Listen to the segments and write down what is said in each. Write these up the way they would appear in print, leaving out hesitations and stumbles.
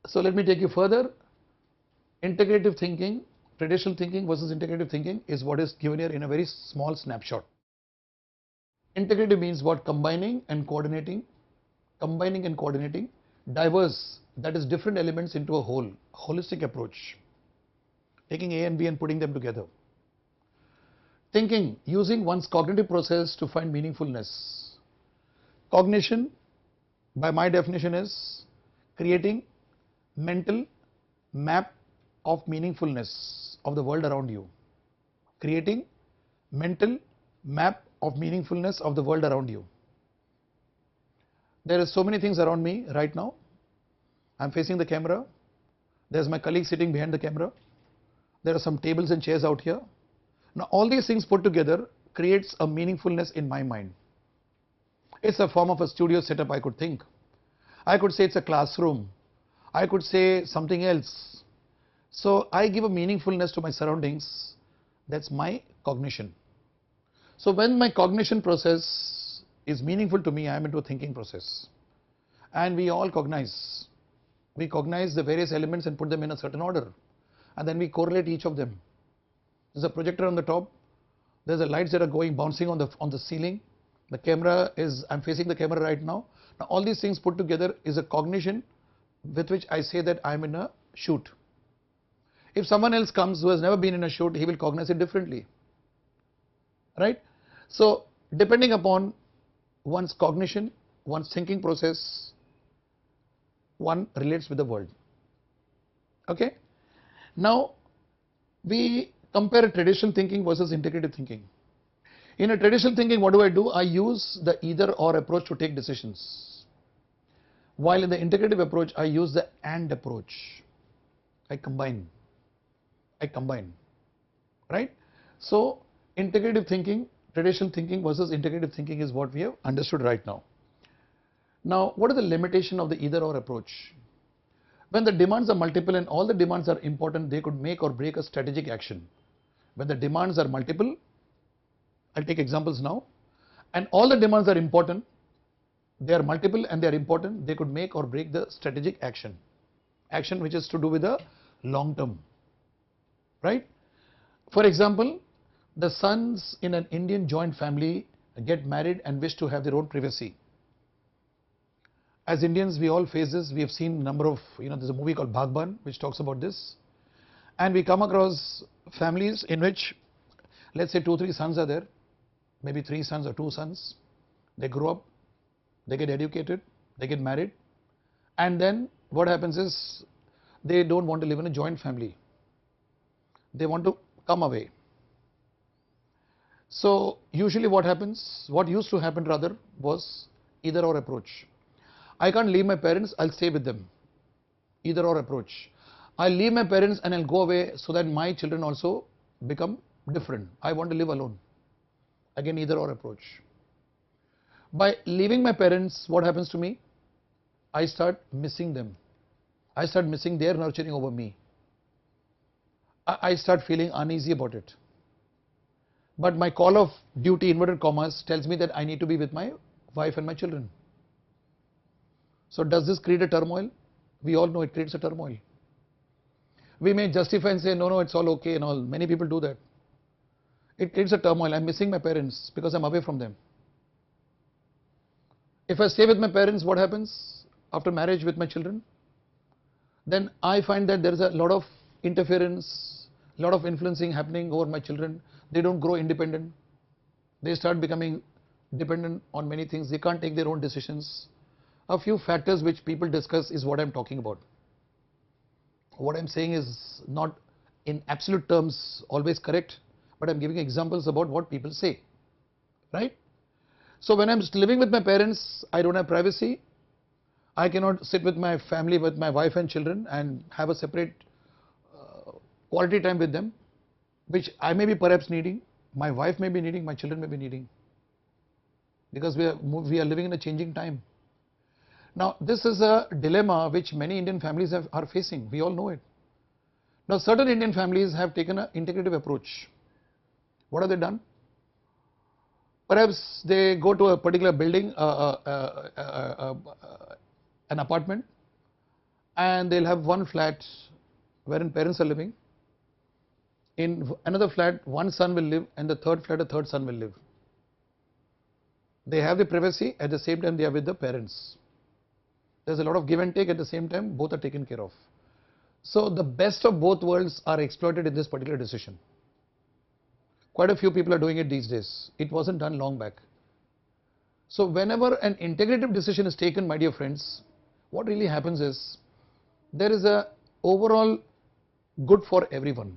So let me take you further. Integrative thinking, traditional thinking versus integrative thinking is what is given here in a very small snapshot. Integrative means what? Combining and coordinating diverse, that is different elements into a whole, holistic approach, taking A and B and putting them together. Thinking, using one's cognitive process to find meaningfulness. Cognition, by my definition, is creating mental map of meaningfulness of the world around you. Creating mental map of meaningfulness of the world around you. There are so many things around me right now. I'm facing the camera. There's my colleague sitting behind the camera. There are some tables and chairs out here. Now all these things put together creates a meaningfulness in my mind. It's a form of a studio setup, I could think. I could say it's a classroom. I could say something else. So I give a meaningfulness to my surroundings. That's my cognition. So when my cognition process is meaningful to me, I am into a thinking process. And we all cognize. We cognize the various elements and put them in a certain order. And then we correlate each of them. There's a projector on the top. There's the lights that are going bouncing on the ceiling. The camera is, I'm facing the camera right now. Now all these things put together is a cognition with which I say that I'm in a shoot. If someone else comes who has never been in a shoot, he will cognize it differently. Right? So depending upon one's cognition, one's thinking process, one relates with the world. Okay? Now we compare traditional thinking versus integrative thinking. In a traditional thinking, what do? I use the either or approach to take decisions. While in the integrative approach, I use the and approach. I combine. Right? So integrative thinking, traditional thinking versus integrative thinking is what we have understood right now. Now what is the limitation of the either or approach? When the demands are multiple and all the demands are important, they could make or break a strategic action. When the demands are multiple, I'll take examples now, and all the demands are important, they are multiple and they are important, they could make or break the strategic action which is to do with the long term. Right? For example, the sons in an Indian joint family get married and wish to have their own privacy. As Indians, we all face this. We have seen a number of, there's a movie called Bhagban which talks about this, and we come across families in which, let's say 2-3 sons are there, maybe 3 sons or 2 sons. They grow up, they get educated, they get married, and then what happens is they don't want to live in a joint family. They want to come away. So usually what used to happen rather was either or approach. I can't leave my parents, I'll stay with them. Either or approach. I'll leave my parents and I'll go away so that my children also become different. I want to live alone. Again, either or approach. By leaving my parents, what happens to me? I start missing them. I start missing their nurturing over me. I start feeling uneasy about it. But my call of duty, inverted commas, tells me that I need to be with my wife and my children. So does this create a turmoil? We all know it creates a turmoil. We may justify and say, no, it's all okay and all. Many people do that. It creates a turmoil. I'm missing my parents because I'm away from them. If I stay with my parents, what happens after marriage with my children? Then I find that there is a lot of interference, a lot of influencing happening over my children. They don't grow independent. They start becoming dependent on many things. They can't take their own decisions. A few factors which people discuss is what I'm talking about. What I'm saying is not in absolute terms always correct, but I'm giving examples about what people say. Right? So when I'm living with my parents, I don't have privacy. I cannot sit with my family, with my wife and children and have a separate quality time with them, which I may be perhaps needing, my wife may be needing, my children may be needing, because we are living in a changing time. Now this is a dilemma which many Indian families are facing. We all know it. Now certain Indian families have taken an integrative approach. What have they done? Perhaps they go to a particular building, an apartment, and they'll have one flat wherein parents are living. In another flat, one son will live, and the third flat, a third son will live. They have the privacy, at the same time they are with the parents. There's a lot of give and take, at the same time both are taken care of. So the best of both worlds are exploited in this particular decision. Quite a few people are doing it these days. It wasn't done long back. So whenever an integrative decision is taken, my dear friends, what really happens is there is a overall good for everyone.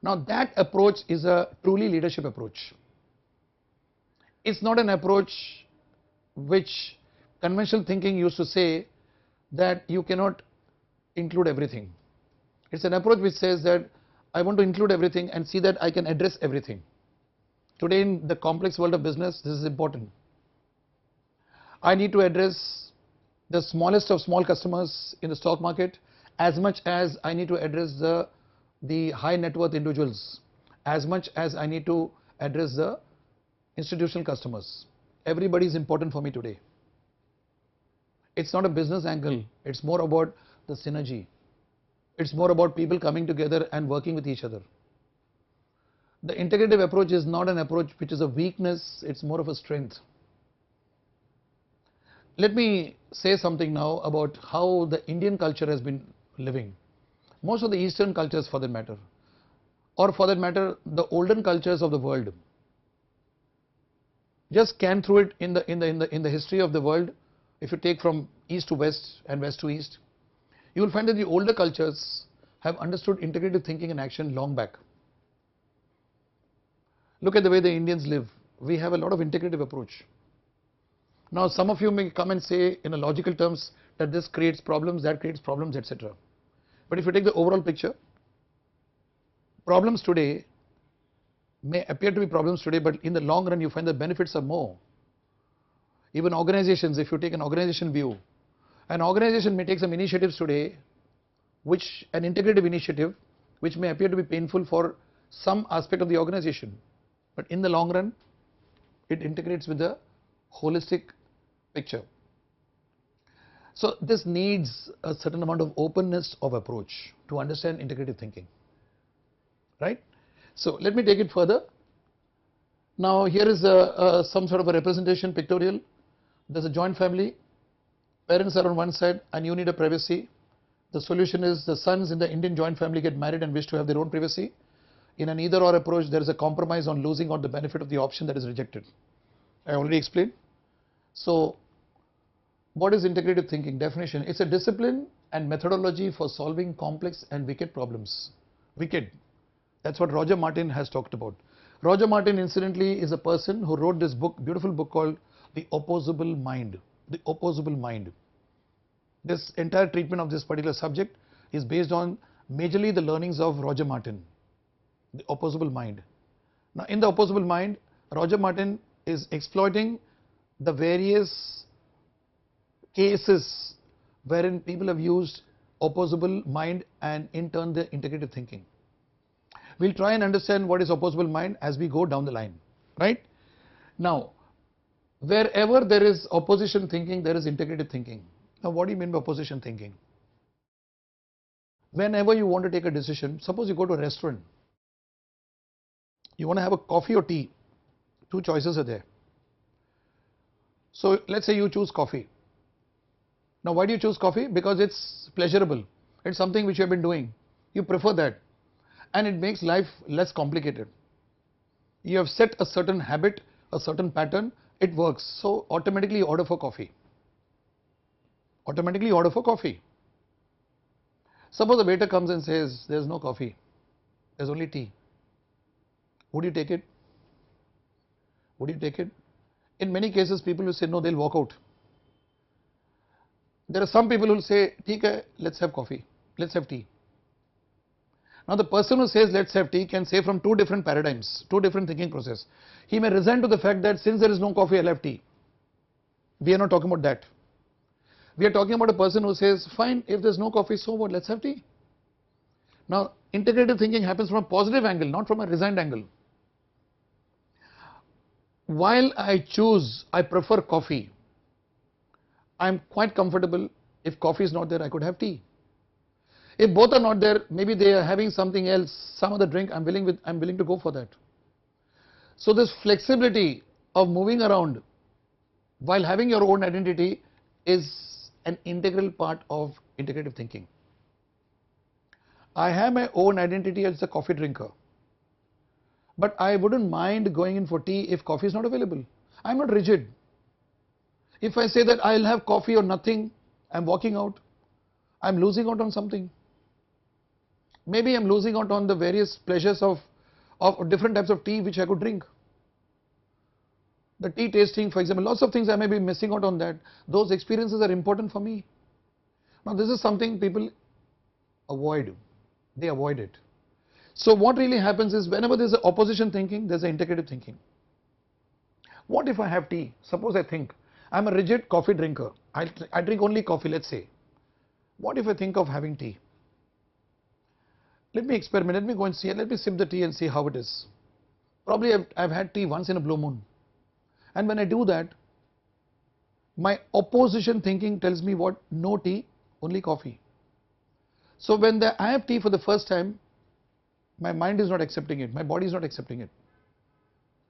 Now that approach is a truly leadership approach. It's not an approach which conventional thinking used to say that you cannot include everything. It's an approach which says that I want to include everything and see that I can address everything. Today in the complex world of business, this is important. I need to address the smallest of small customers in the stock market as much as I need to address the high net worth individuals, as much as I need to address the institutional customers. Everybody is important for me today. It's not a business angle, it's more about the synergy. It's more about people coming together and working with each other. The integrative approach is not an approach which is a weakness, it's more of a strength. Let me say something now about how the Indian culture has been living. Most of the Eastern cultures for that matter, or for that matter the olden cultures of the world, just scan through it in the history of the world. If you take from east to west and west to east, you will find that the older cultures have understood integrative thinking and action long back. Look at the way the Indians live. We have a lot of integrative approach. Now some of you may come and say in a logical terms that this creates problems, that creates problems, etc. But if you take the overall picture, problems today may appear to be problems today, but in the long run you find the benefits are more. Even organizations, if you take an organization view, an organization may take some initiatives today, which an integrative initiative, which may appear to be painful for some aspect of the organization, but in the long run it integrates with the holistic picture. So this needs a certain amount of openness of approach to understand integrative thinking, right? So let me take it further. Now here is some sort of a representation pictorial. There's a joint family, parents are on one side and you need a privacy. The solution is the sons in the Indian joint family get married and wish to have their own privacy. In an either or approach there is a compromise on losing out the benefit of the option that is rejected. I already explained. So what is integrative thinking? Definition: it's a discipline and methodology for solving complex and wicked problems. Wicked. That's what Roger Martin has talked about. Roger Martin incidentally is a person who wrote this book, beautiful book called The Opposable Mind. The Opposable Mind. This entire treatment of this particular subject is based on majorly the learnings of Roger Martin. The Opposable Mind. Now in The Opposable Mind, Roger Martin is exploiting the various cases wherein people have used opposable mind and in turn the integrative thinking. We'll try and understand what is opposable mind as we go down the line, right? Now, wherever there is opposition thinking, there is integrative thinking. Now, what do you mean by opposition thinking? Whenever you want to take a decision, suppose you go to a restaurant, you want to have a coffee or tea, two choices are there. So let's say you choose coffee. Now why do you choose coffee? Because it's pleasurable, it's something which you have been doing, you prefer that, and it makes life less complicated. You have set a certain habit, a certain pattern, it works, so automatically you order for coffee. Automatically you order for coffee. Suppose the waiter comes and says there is no coffee, there is only tea. Would you take it? Would you take it? In many cases people will say no, they'll walk out. There are some people who will say, "Theek hai, let's have coffee, let's have tea." Now the person who says let's have tea can say from two different paradigms, two different thinking process. He may resign to the fact that since there is no coffee, I'll have tea. We are not talking about that. We are talking about a person who says, fine, if there's no coffee, so what, let's have tea. Now integrative thinking happens from a positive angle, not from a resigned angle. While I prefer coffee, I am quite comfortable If coffee is not there, I could have tea. If both are not there, maybe they are having something else, some other drink, I'm willing to go for that. So this flexibility of moving around while having your own identity is an integral part of integrative thinking. I have my own identity as a coffee drinker, but I wouldn't mind going in for tea if coffee is not available. I'm not rigid. If I say that I'll have coffee or nothing, I'm walking out, I'm losing out on something. Maybe I'm losing out on the various pleasures of different types of tea which I could drink. The tea tasting, for example, lots of things I may be missing out on that. Those experiences are important for me. Now this is something people avoid. They avoid it. So what really happens is whenever there's an opposition thinking, there's an integrative thinking. What if I have tea? Suppose I think I'm a rigid coffee drinker. I drink only coffee, let's say. What if I think of having tea? Let me experiment, let me go and see, let me sip the tea and see how it is. Probably I've had tea once in a blue moon. And when I do that, my opposition thinking tells me what? No tea, only coffee. So when I have tea for the first time, my mind is not accepting it, my body is not accepting it.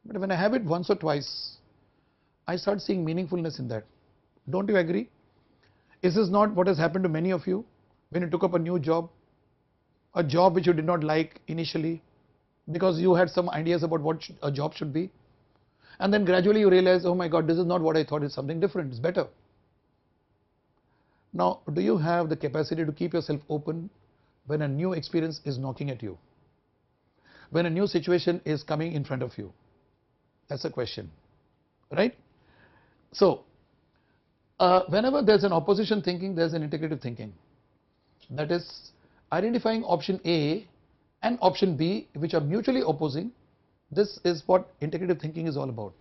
But when I have it once or twice, I start seeing meaningfulness in that. Don't you agree? Is this not what has happened to many of you when you took up a new job? A job which you did not like initially because you had some ideas about what a job should be, and then gradually you realize, oh my God, this is not what I thought, it's something different, it's better. Now, do you have the capacity to keep yourself open when a new experience is knocking at you? When a new situation is coming in front of you? That's a question, right? So, whenever there's an opposition thinking, there's an integrative thinking. That is identifying option A and option B which are mutually opposing. This is what integrative thinking is all about.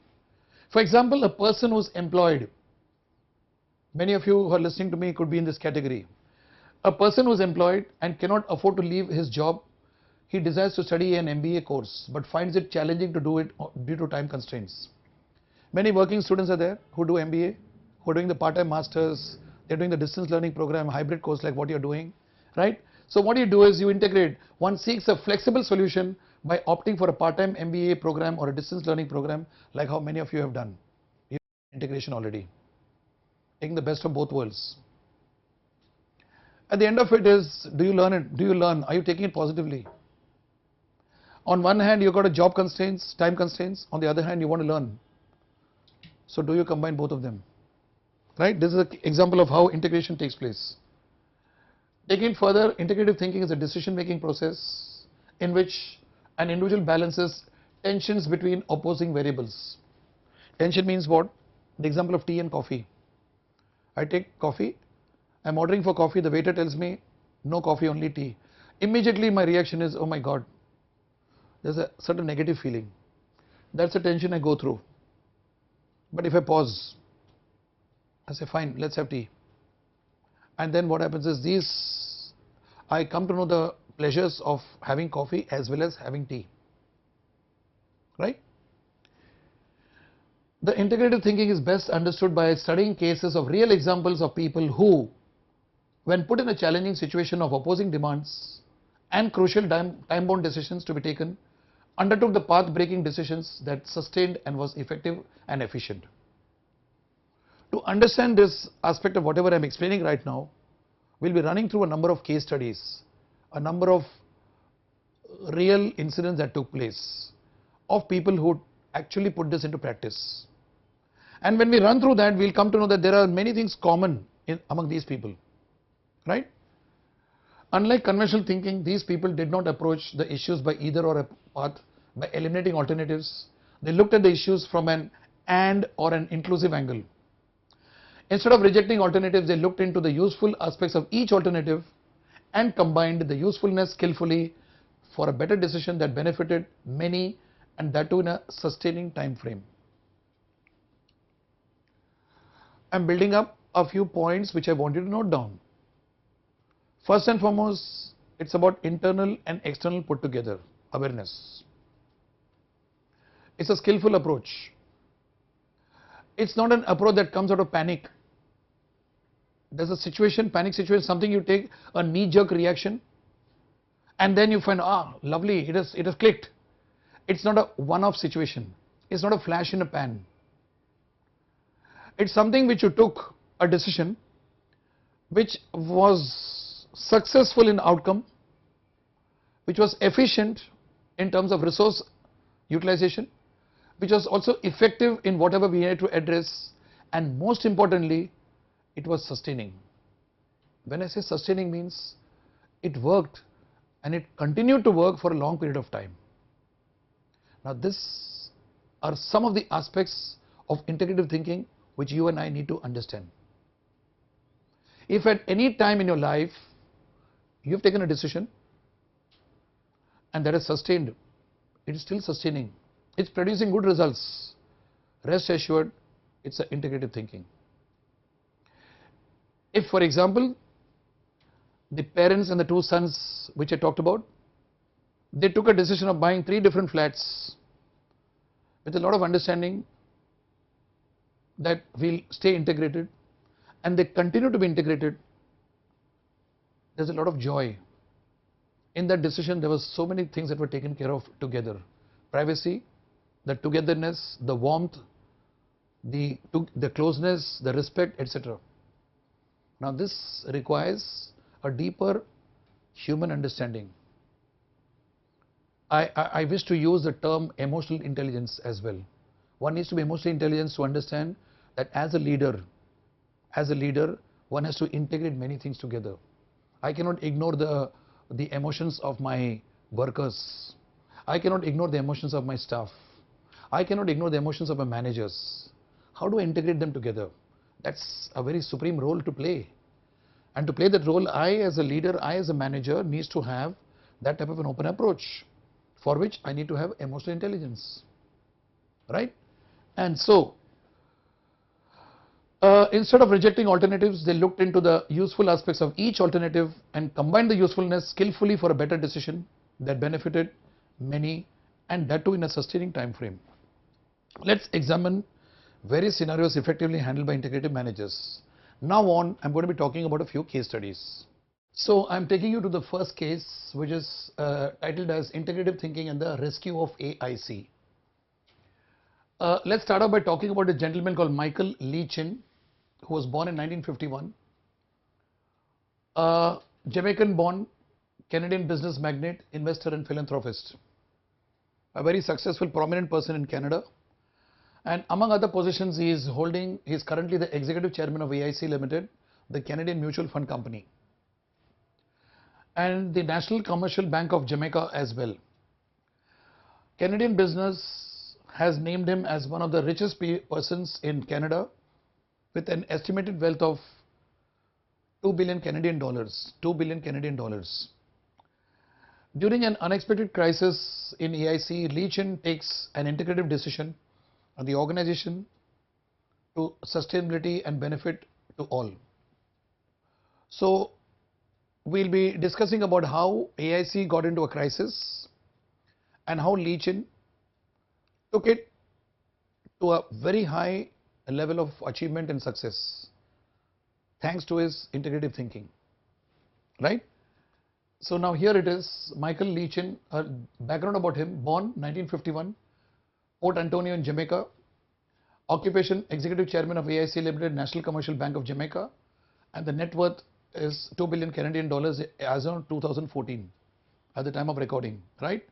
For example, a person who's employed, many of you who are listening to me could be in this category. A person who's employed and cannot afford to leave his job, he desires to study an MBA course but finds it challenging to do it due to time constraints. Many working students are there who do MBA, who are doing the part-time masters, they're doing the distance learning program, hybrid course like what you're doing, right? So what you do is you integrate. One seeks a flexible solution by opting for a part-time MBA program or a distance learning program like how many of you have done. You have integration already. Taking the best of both worlds. At the end of it is, do you learn it? Do you learn? Are you taking it positively? On one hand, you've got a job constraints, time constraints. On the other hand, you want to learn. So do you combine both of them? Right? This is an example of how integration takes place. Taking it further, integrative thinking is a decision-making process in which an individual balances tensions between opposing variables. Tension means what? The example of tea and coffee. I take coffee, I'm ordering for coffee, the waiter tells me no coffee, only tea. Immediately my reaction is, oh my God, there's a certain negative feeling. That's the tension I go through. But if I pause, I say fine, let's have tea. And then what happens is I come to know the pleasures of having coffee as well as having tea, right? The integrative thinking is best understood by studying cases of real examples of people who, when put in a challenging situation of opposing demands and crucial time-bound decisions to be taken, undertook the path-breaking decisions that sustained and was effective and efficient. To understand this aspect of whatever I'm explaining right now, we'll be running through a number of case studies, a number of real incidents that took place of people who actually put this into practice. And when we run through that, we'll come to know that there are many things common among these people, right? Unlike conventional thinking, these people did not approach the issues by either or a path, by eliminating alternatives. They looked at the issues from an and or an inclusive angle. Instead of rejecting alternatives, they looked into the useful aspects of each alternative and combined the usefulness skillfully for a better decision that benefited many, and that too in a sustaining time frame. I'm building up a few points which I want you to note down. First and foremost, it's about internal and external put together awareness. It's a skillful approach. It's not an approach that comes out of panic. there's a situation, panic situation, something you take a knee-jerk reaction, and then you find, ah, lovely, it has clicked. It's not a one-off situation. It's not a flash in a pan. It's something which you took a decision which was successful in outcome, which was efficient in terms of resource utilization, which was also effective in whatever we had to address, and most importantly, it was sustaining. When I say sustaining means it worked and it continued to work for a long period of time. Now these are some of the aspects of integrative thinking which you and I need to understand. If at any time in your life you have taken a decision and that is sustained, it is still sustaining, it's producing good results, rest assured it's an integrative thinking. If for example the parents and the two sons which I talked about, they took a decision of buying 3 different flats with a lot of understanding that we'll stay integrated, and they continue to be integrated, there's a lot of joy. In that decision there was so many things that were taken care of together. Privacy, the togetherness, the warmth, the closeness, the respect, etc. Now this requires a deeper human understanding. I wish to use the term emotional intelligence as well. One needs to be emotionally intelligent to understand that as a leader, one has to integrate many things together. I cannot ignore the emotions of my workers. I cannot ignore the emotions of my staff. I cannot ignore the emotions of my managers. How do I integrate them together? That's a very supreme role to play. And to play that role, I as a leader, I as a manager needs to have that type of an open approach, for which I need to have emotional intelligence, right? And so instead of rejecting alternatives, they looked into the useful aspects of each alternative and combined the usefulness skillfully for a better decision that benefited many, and that too in a sustaining time frame. Let's examine various scenarios effectively handled by integrative managers. Now on, I'm going to be talking about a few case studies. So I'm taking you to the first case, which is titled as Integrative Thinking and the Rescue of AIC. Let's start off by talking about a gentleman called Michael Leach, who was born in 1951. Jamaican-born Canadian business magnate, investor and philanthropist. A very successful, prominent person in Canada. And among other positions he is holding, he is currently the executive chairman of AIC Limited, the Canadian Mutual Fund Company, and the National Commercial Bank of Jamaica as well. Canadian business has named him as one of the richest persons in Canada with an estimated wealth of 2 billion Canadian dollars. 2 billion Canadian dollars. During an unexpected crisis in AIC, Leach takes an integrative decision on the organization to sustainability and benefit to all. So we'll be discussing about how AIC got into a crisis and how Leach took it to a very high level of achievement and success thanks to his integrative thinking, right? So now here it is, Michael Leach, a background about him: born 1951, Port Antonio in Jamaica, occupation executive chairman of AIC Limited, National Commercial Bank of Jamaica, and the net worth is 2 billion Canadian dollars as of 2014 at the time of recording, right?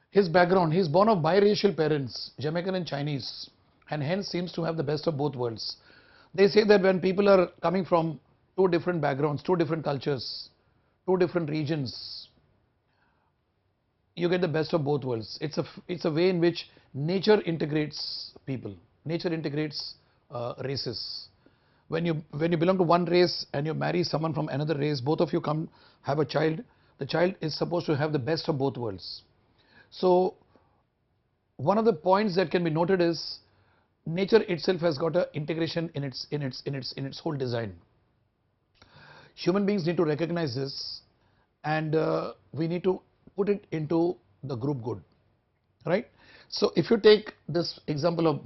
His background: he's born of biracial parents, Jamaican and Chinese, and hence seems to have the best of both worlds. They say that when people are coming from 2 different backgrounds, 2 different cultures, 2 different regions, you get the best of both worlds. It's a way in which nature integrates people. Nature integrates races. When you belong to one race and you marry someone from another race, both of you come have a child. The child is supposed to have the best of both worlds. So one of the points that can be noted is nature itself has got an integration in its whole design. Human beings need to recognize this, and we need to put it into the group good, right? So if you take this example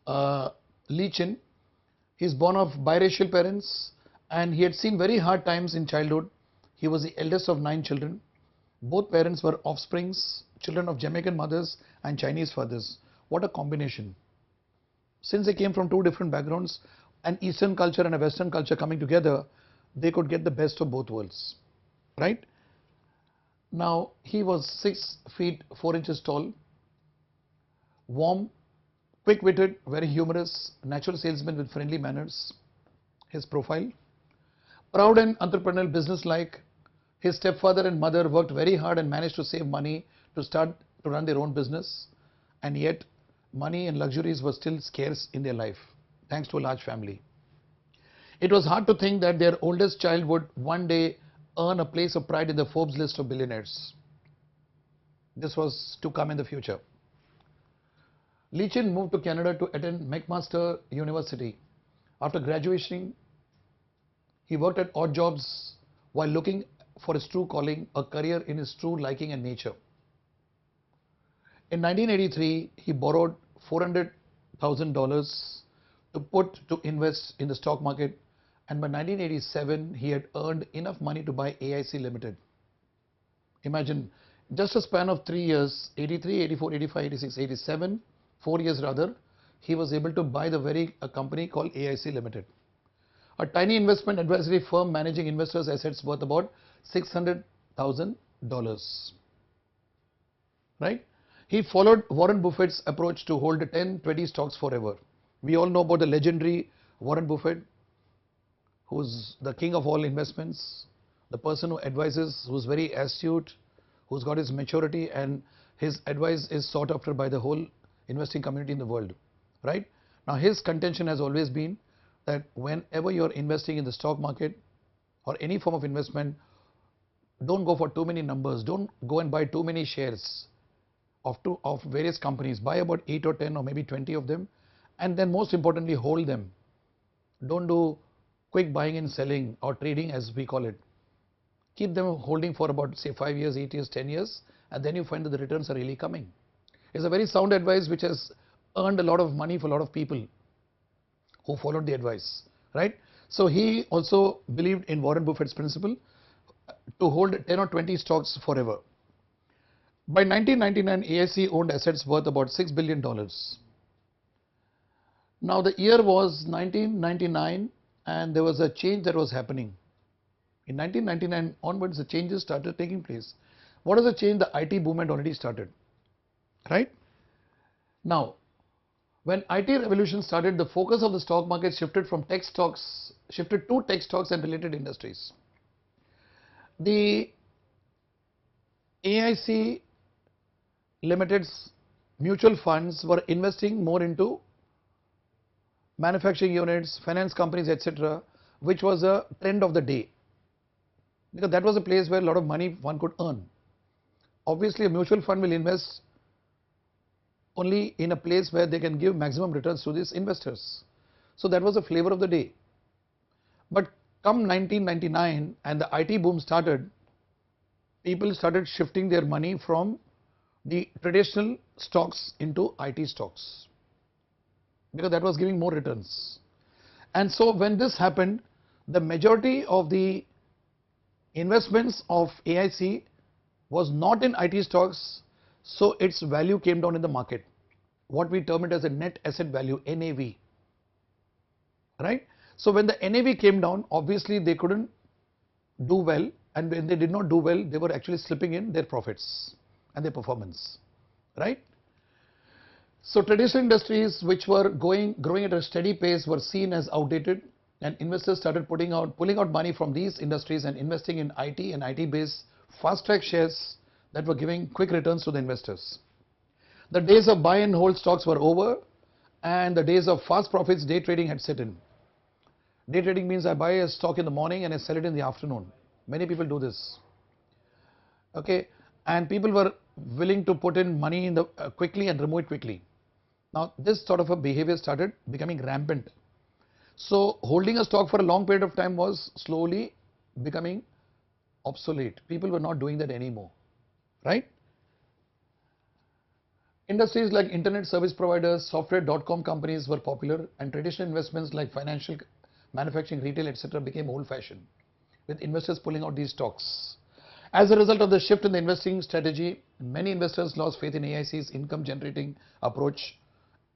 of Leach, he's born of biracial parents, and he had seen very hard times in childhood. He was the eldest of 9 children. Both parents were offsprings, children of Jamaican mothers and Chinese fathers. What a combination. Since they came from two different backgrounds, an Eastern culture and a Western culture coming together, they could get the best of both worlds, right? Now, he was 6 feet 4 inches tall, warm, quick-witted, very humorous, natural salesman with friendly manners. His profile, proud and entrepreneurial, business-like. His stepfather and mother worked very hard and managed to save money to start to run their own business, and yet money and luxuries were still scarce in their life, thanks to a large family. It was hard to think that their oldest child would one day earn a place of pride in the Forbes list of billionaires. This was to come in the future. Leach moved to Canada to attend McMaster University. After graduating, he worked at odd jobs while looking for his true calling, a career in his true liking and nature. In 1983, he borrowed $400,000 to invest in the stock market, and by 1987 he had earned enough money to buy AIC Limited. Imagine, just a span of 3 years, 83, 84, 85, 86, 87, 4 years rather, he was able to buy a company called AIC Limited, a tiny investment advisory firm managing investors' assets worth about $600,000. Right? He followed Warren Buffett's approach to hold 10, 20 stocks forever. We all know about the legendary Warren Buffett, who's the king of all investments, the person who advises, who's very astute, who's got his maturity, and his advice is sought after by the whole investing community in the world. Right? Now, his contention has always been that whenever you're investing in the stock market or any form of investment, don't go for too many numbers, don't go and buy too many shares of various companies. Buy about 8 or 10 or maybe 20 of them, and then most importantly, hold them. Don't do quick buying and selling or trading, as we call it. Keep them holding for about, say, 5 years, 8 years, 10 years, and then you find that the returns are really coming. It's a very sound advice which has earned a lot of money for a lot of people who followed the advice, right? So he also believed in Warren Buffett's principle to hold 10 or 20 stocks forever. By 1999, AIC owned assets worth about $6 billion. Now, the year was 1999, and there was a change that was happening. In 1999 onwards, the changes started taking place. What is the change? The IT boom had already started, right? Now, when IT revolution started, the focus of the stock market shifted to tech stocks and related industries. The AIC Limited's mutual funds were investing more into manufacturing units, finance companies, etc., which was a trend of the day, because that was a place where a lot of money one could earn. Obviously, a mutual fund will invest only in a place where they can give maximum returns to these investors. So that was the flavor of the day. But come 1999 and the IT boom started, people started shifting their money from the traditional stocks into IT stocks, because that was giving more returns. And so when this happened, the majority of the investments of AIC was not in IT stocks, so its value came down in the market. What we term it as a net asset value, NAV, right? So when the NAV came down, obviously they couldn't do well, and when they did not do well, they were actually slipping in their profits and their performance, right? So traditional industries which were growing at a steady pace were seen as outdated, and investors started pulling out money from these industries and investing in IT and IT-based fast-track shares that were giving quick returns to the investors. The days of buy and hold stocks were over, and the days of fast profits, day trading, had set in. Day trading means I buy a stock in the morning and I sell it in the afternoon. Many people do this. Okay, and people were willing to put in money in the quickly and remove it quickly. Now, this sort of a behavior started becoming rampant. So holding a stock for a long period of time was slowly becoming obsolete. People were not doing that anymore, right? Industries like internet service providers, software.com companies were popular, and traditional investments like manufacturing, retail, etc. became old-fashioned, with investors pulling out these stocks. As a result of the shift in the investing strategy, many investors lost faith in AIC's income-generating approach.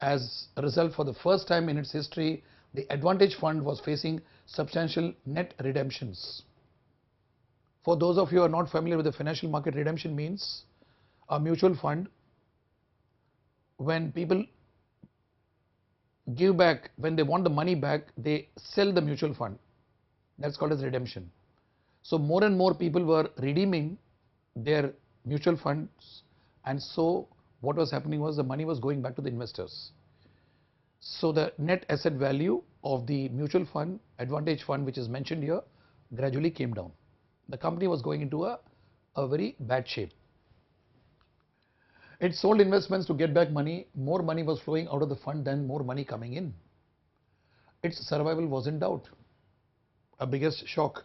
As a result, for the first time in its history, the Advantage Fund was facing substantial net redemptions. For those of you who are not familiar with the financial market, redemption means a mutual fund. When people give back, when they want the money back, they sell the mutual fund. That's called as redemption. So more and more people were redeeming their mutual funds, and so what was happening was the money was going back to the investors. So the net asset value of the mutual fund, Advantage Fund, which is mentioned here, gradually came down. The company was going into a very bad shape. It sold investments to get back money. More money was flowing out of the fund than more money coming in. Its survival was in doubt. A biggest shock.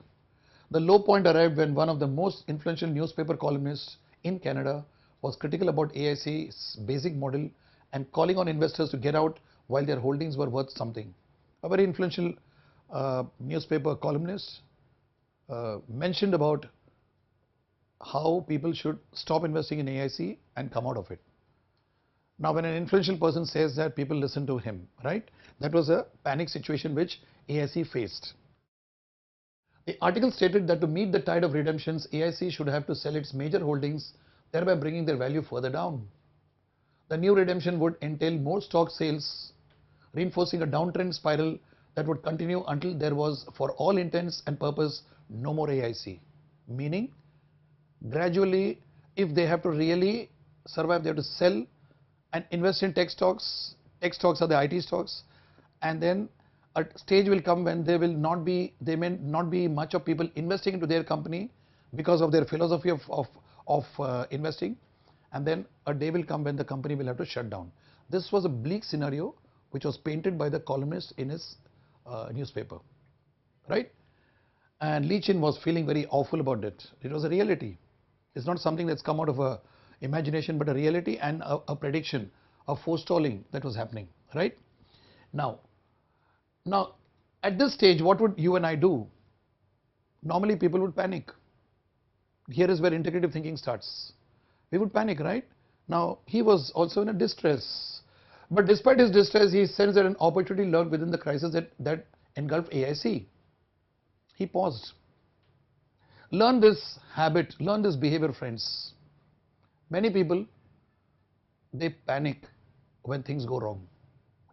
The low point arrived when one of the most influential newspaper columnists in Canada was critical about AIC's basic model and calling on investors to get out while their holdings were worth something. A very influential newspaper columnist mentioned about how people should stop investing in AIC and come out of it. Now, when an influential person says that, people listen to him, right? That was a panic situation which AIC faced. The article stated that to meet the tide of redemptions, AIC should have to sell its major holdings, thereby bringing their value further down. The new redemption would entail more stock sales, reinforcing a downtrend spiral that would continue until there was, for all intents and purpose, no more AIC. Meaning, gradually, if they have to really survive, they have to sell and invest in tech stocks. Tech stocks are the IT stocks, and then a stage will come when there may not be much of people investing into their company because of their philosophy of investing, and then a day will come when the company will have to shut down. This was a bleak scenario which was painted by the columnist in his newspaper, right? And Leach was feeling very awful about it. It was a reality. It's not something that's come out of a imagination, but a reality and a prediction, a forestalling that was happening, right? Now, at this stage, what would you and I do? Normally, people would panic. Here is where integrative thinking starts. We would panic, right? Now, he was also in a distress. But despite his distress, he sensed that an opportunity lurked within the crisis that engulfed AIC. He paused. Learn this habit, learn this behavior, friends. Many people, they panic when things go wrong.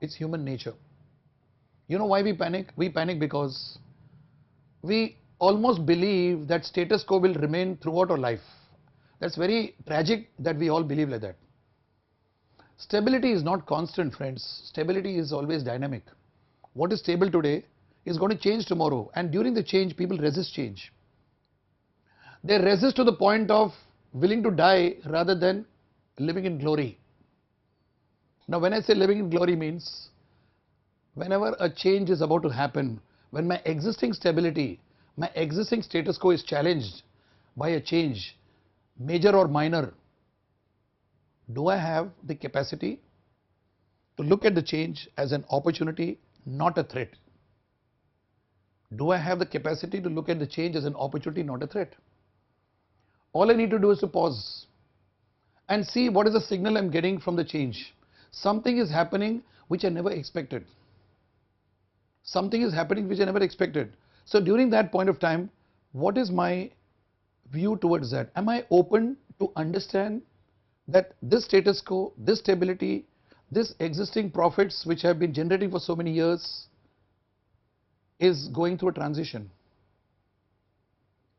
It's human nature. You know why we panic? We panic because we almost believe that status quo will remain throughout our life. That's very tragic that we all believe like that. Stability is not constant, friends. Stability is always dynamic. What is stable today is going to change tomorrow, and during the change, people resist change. They resist to the point of willing to die rather than living in glory. Now, when I say living in glory means whenever a change is about to happen, when my existing stability, my existing status quo is challenged by a change, major or minor, do I have the capacity to look at the change as an opportunity, not a threat? Do I have the capacity to look at the change as an opportunity, not a threat? All I need to do is to pause and see what is the signal I'm getting from the change. Something is happening which I never expected. Something is happening which I never expected. So during that point of time, what is my view towards that? Am I open to understand that this status quo, this stability, this existing profits which have been generating for so many years is going through a transition?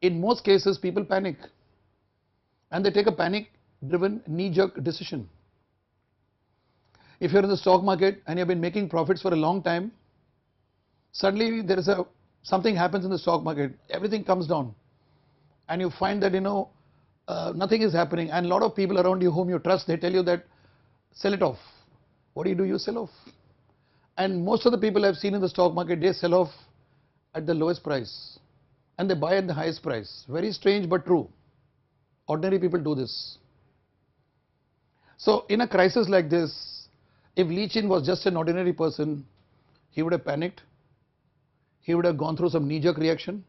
In most cases, people panic and they take a panic-driven knee-jerk decision. If you're in the stock market and you've been making profits for a long time, suddenly there is something happens in the stock market, everything comes down, and you find that nothing is happening, and a lot of people around you whom you trust, they tell you that sell it off. What do? You sell off. And most of the people I've seen in the stock market, they sell off at the lowest price and they buy at the highest price. Very strange but true. Ordinary people do this. So in a crisis like this, if Leach was just an ordinary person, he would have panicked, he would have gone through some knee-jerk reaction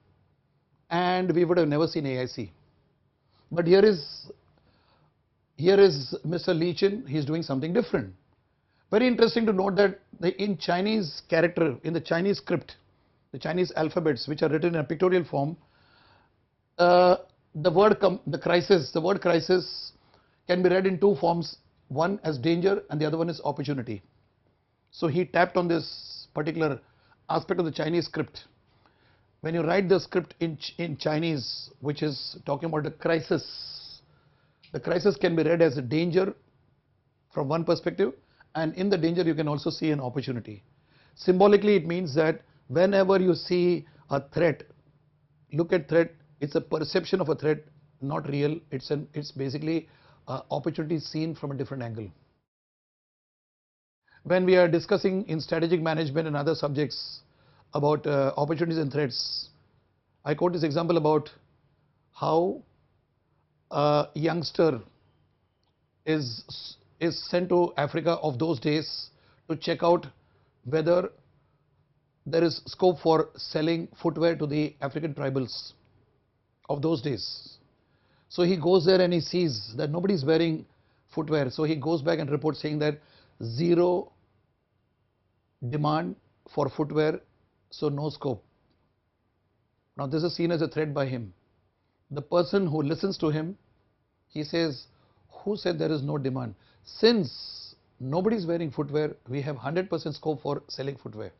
and we would have never seen AIC. But here is Mr. Leach, he is doing something different. Very interesting to note that in Chinese character, in the Chinese script, the Chinese alphabets which are written in a pictorial form, the word crisis can be read in two forms, one as danger and the other one is opportunity. So he tapped on this particular aspect of the Chinese script. When you write the script in Chinese, which is talking about the crisis can be read as a danger from one perspective, and in the danger you can also see an opportunity. Symbolically, it means that whenever you see a threat, look at threat, it's a perception of a threat, not real, it's basically opportunity seen from a different angle. When we are discussing in strategic management and other subjects about opportunities and threats, I quote this example about how a youngster is sent to Africa of those days to check out whether there is scope for selling footwear to the African tribals of those days. So he goes there and he sees that nobody is wearing footwear. So he goes back and reports saying that zero demand for footwear, so no scope. Now this is seen as a threat by him. The person who listens to him, he says, who said there is no demand? Since nobody is wearing footwear, we have 100% scope for selling footwear.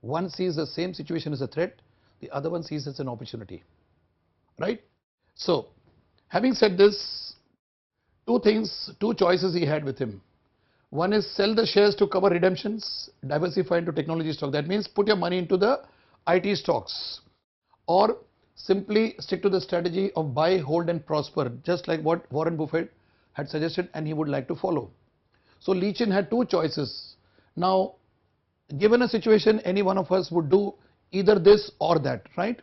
One sees the same situation as a threat, the other one sees it as an opportunity, right? So having said this, two choices he had with him. One is sell the shares to cover redemptions, diversify into technology stock. That means put your money into the IT stocks, or simply stick to the strategy of buy, hold and prosper, just like what Warren Buffett had suggested and he would like to follow. So Leach had two choices. Now given a situation, any one of us would do either this or that, right?